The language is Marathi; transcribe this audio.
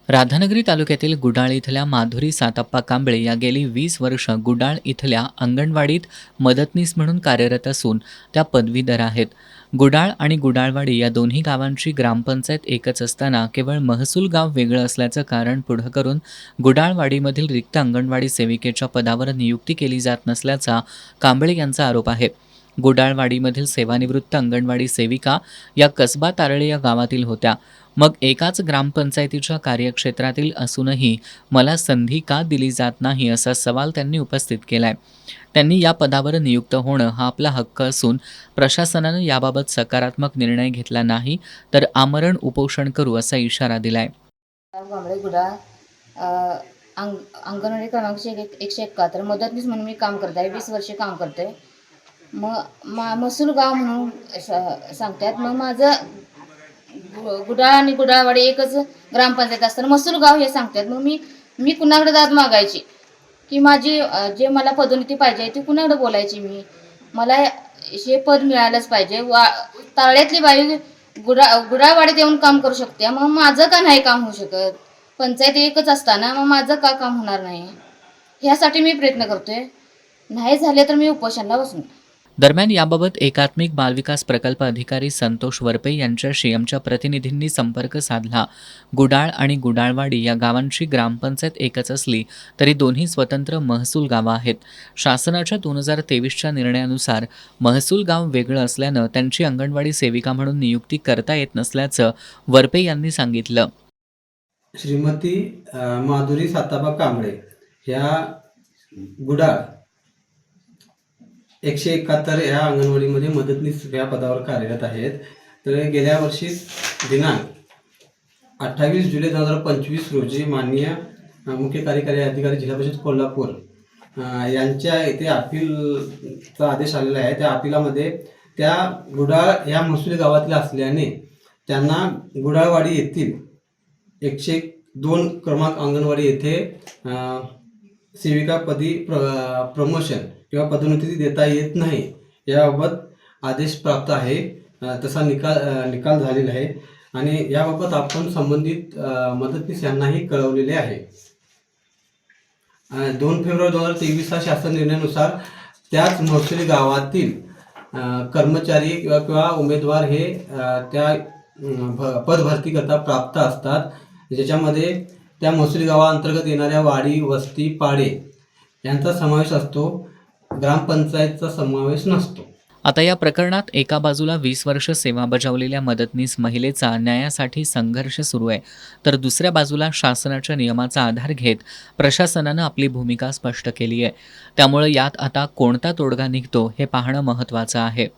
राधानगरी तालुक्यातील गुडाळ इथल्या माधुरी सातप्पा कांबळे या गेली 20 वर्ष गुडाळ इथल्या अंगणवाडीत मदतनीस म्हणून कार्यरत असून त्या पदवीधर आहेत. गुडाळ आणि गुडाळवाडी या दोन्ही गावांची ग्रामपंचायत एकच असताना केवळ महसूल गाव वेगळं असल्याचं कारण पुढं करून गुडाळवाडीमधील रिक्त अंगणवाडी सेविकेच्या पदावर नियुक्ती केली जात नसल्याचा कांबळे यांचा आरोप आहे. गुडाळवाडीमधील सेवानिवृत्त अंगणवाडी सेविका या कसबा तारळे या गावातील होत्या. मग एकाच ग्रामपंचायतीच्या कार्यक्षेत्रातील असूनही मला संधी का दिली जात नाही असा सवाल त्यांनी उपस्थित केलाय. त्यांनी या पदावर नियुक्त होणं हा आपला हक्क असून प्रशासनानं याबाबत सकारात्मक निर्णय घेतला नाही तर आमरण उपोषण करू असा इशारा दिलाय. कांबळे गुडाळ अंगणवाडी क्रमांक 171 मदतनीस म्हणून मी काम करत आहे. 20 वर्षे काम करते. महसूल गाव म्हणून सांगतात. मग माझं गुडाळ आणि गुडाळवाडी एकच ग्रामपंचायत असताना महसूल गाव हे सांगतात. मग मी कुणाकडे दाद मागायची की माझी जे मला पदोन्नती पाहिजे ती कुणाकडे बोलायची. मला हे पद मिळालंच पाहिजे. तारळ्यातली बाई गुडाळवाडीत येऊन काम करू शकते. मग माझं का नाही काम होऊ शकत? पंचायत एकच असताना मग माझं का काम होणार नाही? ह्यासाठी मी प्रयत्न करतोय. नाही झाले तर मी उपोषणाला बसणार. दरम्यान याबाबत एकात्मिक बालविकास प्रकल्प अधिकारी संतोष वरपे यांच्याशी आमच्या प्रतिनिधींनी संपर्क साधला. गुडाळ आणि गुडाळवाडी या गावांची ग्रामपंचायत एकच असली तरी दोन्ही स्वतंत्र महसूल गावं आहेत. शासनाच्या 2023च्या निर्णयानुसार महसूल गाव वेगळं असल्यानं त्यांची अंगणवाडी सेविका म्हणून नियुक्ती करता येत नसल्याचं वरपे यांनी सांगितलं. श्रीमती माधुरी सातप्पा कांबळे ह्या गुडाळ 171 ह्या अंगणवाडीमध्ये मदतनीस या पदावर कार्यरत आहेत. तर गेल्या वर्षी दिनांक 28 जुलै 2025 रोजी माननीय मुख्य कार्यकारी अधिकारी जिल्हा परिषद कोल्हापूर यांच्या इथे अपीलचा आदेश आलेला आहे. त्या अपिलामध्ये त्या गुडाळ ह्या महसूल गावातील असल्याने त्यांना गुडाळवाडी येथील 102 क्रमांक अंगणवाडी येथे सेविकापदी प्रमोशन किंवा पदोन्नती देता येत नाही याबाबत आदेश प्राप्त आहे. तसा निकाल झालेला आहे आणि याबाबत आपण संबंधित मदतनीस यांनाही कळवलेले आहे. 2 फेब्रुवारी 2023 हा शासन निर्णयानुसार त्याच महसूली गावातील कर्मचारी किंवा उमेदवार हे त्या पदभरतीकरता प्राप्त असतात, ज्याच्यामध्ये त्या महसूली गावाअंतर्गत येणाऱ्या वाडी, वस्ती, पाडे यांचा समावेश असतो. ग्रामपंचायतचा समावेश नसतो. आता या प्रकरणात एका बाजूला 20 वर्ष सेवा बजावलेल्या मदतनीस महिलेचा न्यायासाठी संघर्ष सुरू आहे, तर दुसऱ्या बाजूला शासनाच्या नियमाचा आधार घेत प्रशासनानं आपली भूमिका स्पष्ट केली आहे. त्यामुळे यात आता कोणता तोडगा निघतो हे पाहणं महत्त्वाचं आहे.